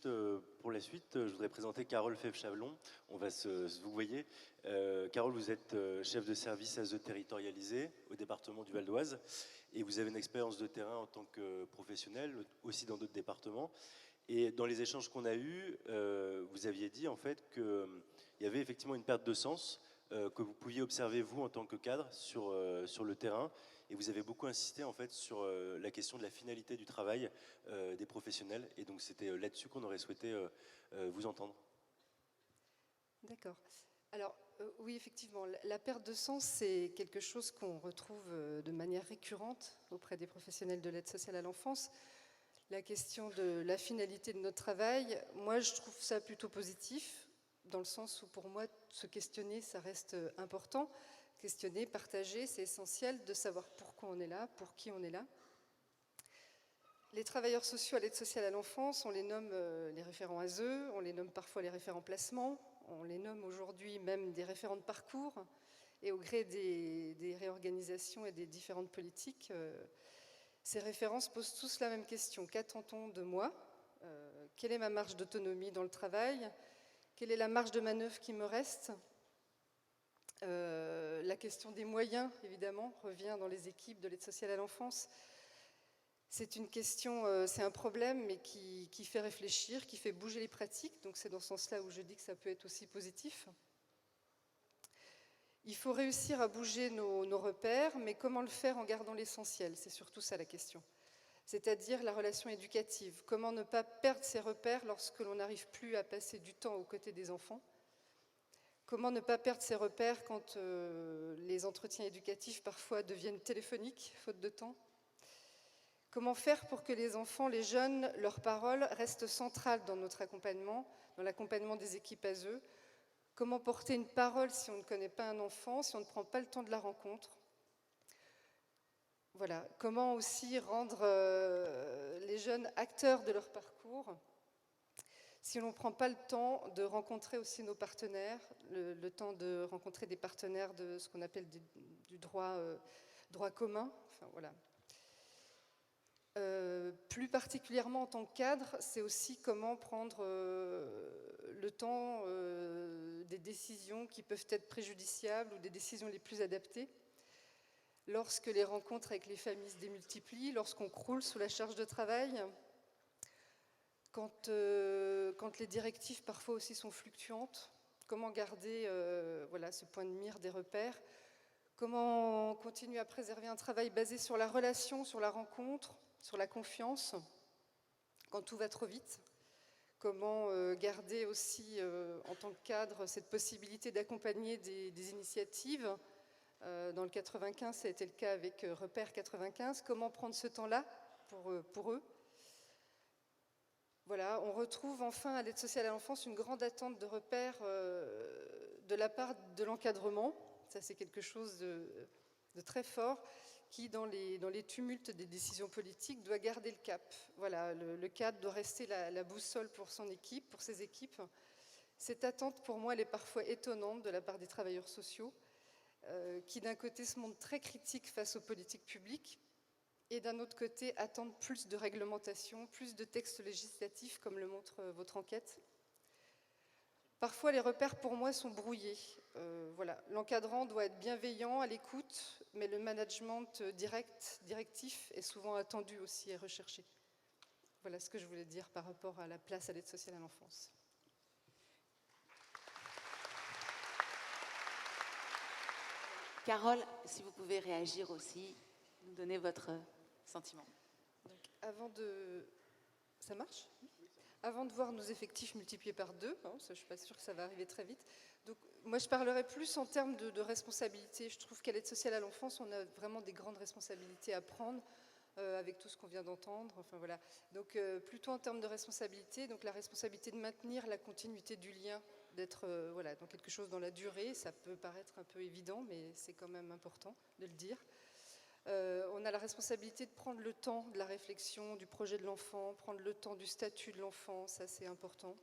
juste pour la suite, je voudrais présenter Carole Fèvre-Chablon. On va vous voyez. Carole, vous êtes chef de service ASE territorialisé au département du Val d'Oise et vous avez une expérience de terrain en tant que professionnel, aussi dans d'autres départements. Et dans les échanges qu'on a eus, vous aviez dit en fait qu'il y avait effectivement une perte de sens que vous pouviez observer vous en tant que cadre sur le terrain, et vous avez beaucoup insisté en fait sur la question de la finalité du travail des professionnels, et donc c'était là-dessus qu'on aurait souhaité vous entendre. D'accord. Alors oui, effectivement, la perte de sens, c'est quelque chose qu'on retrouve de manière récurrente auprès des professionnels de l'aide sociale à l'enfance. La question de la finalité de notre travail, moi je trouve ça plutôt positif, dans le sens où pour moi, se questionner, ça reste important. Questionner, partager, c'est essentiel de savoir pourquoi on est là, pour qui on est là. Les travailleurs sociaux à l'aide sociale à l'enfance, on les nomme les référents ASE, on les nomme parfois les référents placement, on les nomme aujourd'hui même des référents de parcours, et au gré des réorganisations et des différentes politiques, ces références posent tous la même question. Qu'attend-on de moi? Quelle est ma marge d'autonomie dans le travail? Quelle est la marge de manœuvre qui me reste? La question des moyens, évidemment, revient dans les équipes de l'aide sociale à l'enfance. C'est une question, c'est un problème, mais qui fait réfléchir, qui fait bouger les pratiques. Donc c'est dans ce sens-là où je dis que ça peut être aussi positif. Il faut réussir à bouger nos repères, mais comment le faire en gardant l'essentiel? C'est surtout ça la question. C'est-à-dire la relation éducative. Comment ne pas perdre ses repères lorsque l'on n'arrive plus à passer du temps aux côtés des enfants? Comment ne pas perdre ses repères quand les entretiens éducatifs parfois deviennent téléphoniques, faute de temps? Comment faire pour que les enfants, les jeunes, leurs paroles restent centrales dans notre accompagnement, dans l'accompagnement des équipes ASE? Comment porter une parole si on ne connaît pas un enfant, si on ne prend pas le temps de la rencontre? Voilà. Comment aussi rendre les jeunes acteurs de leur parcours si on ne prend pas le temps de rencontrer aussi nos partenaires, le temps de rencontrer des partenaires de ce qu'on appelle du droit commun. Enfin, voilà. Plus particulièrement en tant que cadre, c'est aussi comment prendre le temps des décisions qui peuvent être préjudiciables ou des décisions les plus adaptées. Lorsque les rencontres avec les familles se démultiplient, lorsqu'on croule sous la charge de travail, quand les directives parfois aussi sont fluctuantes, comment garder voilà, ce point de mire des repères, comment continuer à préserver un travail basé sur la relation, sur la rencontre, sur la confiance, quand tout va trop vite. Comment garder aussi, en tant que cadre, cette possibilité d'accompagner des initiatives. Dans le 95, ça a été le cas avec Repère 95. Comment prendre ce temps-là pour eux? Voilà, on retrouve enfin à l'aide sociale à l'enfance une grande attente de repères de la part de l'encadrement. Ça, c'est quelque chose de très fort qui, dans les tumultes des décisions politiques, doit garder le cap. Voilà, le cadre doit rester la boussole pour son équipe, pour ses équipes. Cette attente, pour moi, elle est parfois étonnante de la part des travailleurs sociaux, qui d'un côté se montrent très critiques face aux politiques publiques, et d'un autre côté attendent plus de réglementation, plus de textes législatifs, comme le montre votre enquête. Parfois, les repères, pour moi, sont brouillés. Voilà. L'encadrant doit être bienveillant, à l'écoute, mais le management directif est souvent attendu aussi et recherché. Voilà ce que je voulais dire par rapport à la place à l'aide sociale à l'enfance. Carole, si vous pouvez réagir aussi, nous donner votre sentiment. Donc, ça marche ? Avant de voir nos effectifs multipliés par 2, hein, ça, je ne suis pas sûre que ça va arriver très vite. Donc, moi, je parlerai plus en termes de responsabilité. Je trouve qu'à l'aide sociale à l'enfance, on a vraiment des grandes responsabilités à prendre avec tout ce qu'on vient d'entendre. Enfin, voilà. Donc, plutôt en termes de responsabilité, donc la responsabilité de maintenir la continuité du lien, d'être voilà, dans quelque chose dans la durée. Ça peut paraître un peu évident, mais c'est quand même important de le dire. On a la responsabilité de prendre le temps de la réflexion, du projet de l'enfant, prendre le temps du statut de l'enfant, ça c'est important.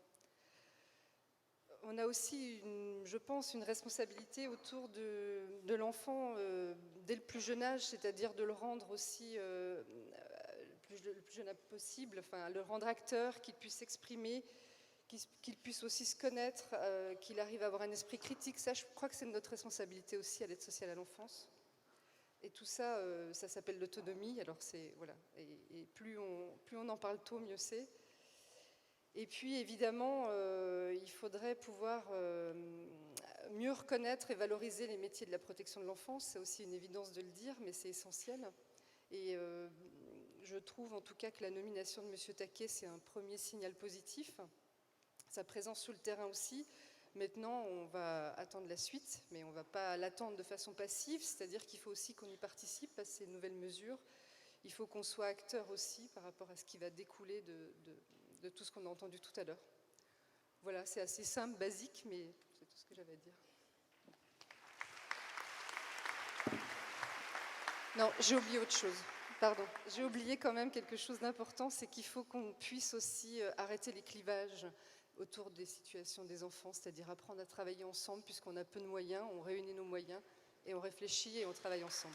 On a aussi, je pense, une responsabilité autour de l'enfant dès le plus jeune âge, c'est-à-dire de le rendre aussi, le plus le plus jeune âge possible, enfin, le rendre acteur, qu'il puisse s'exprimer, qu'il puisse aussi se connaître, qu'il arrive à avoir un esprit critique. Ça, je crois que c'est notre responsabilité aussi à l'aide sociale à l'enfance. Et tout ça, ça s'appelle l'autonomie. Alors c'est voilà, et plus on en parle tôt, mieux c'est. Et puis évidemment, il faudrait pouvoir mieux reconnaître et valoriser les métiers de la protection de l'enfance. C'est aussi une évidence de le dire, mais c'est essentiel. Et je trouve en tout cas que la nomination de M. Taquet, c'est un premier signal positif. Sa présence sur le terrain aussi. Maintenant, on va attendre la suite, mais on ne va pas l'attendre de façon passive, c'est-à-dire qu'il faut aussi qu'on y participe à ces nouvelles mesures. Il faut qu'on soit acteur aussi par rapport à ce qui va découler de tout ce qu'on a entendu tout à l'heure. Voilà, c'est assez simple, basique, mais c'est tout ce que j'avais à dire. Non, j'ai oublié autre chose. Pardon, j'ai oublié quand même quelque chose d'important, c'est qu'il faut qu'on puisse aussi arrêter les clivages autour des situations des enfants, c'est-à-dire apprendre à travailler ensemble, puisqu'on a peu de moyens, on réunit nos moyens, et on réfléchit et on travaille ensemble.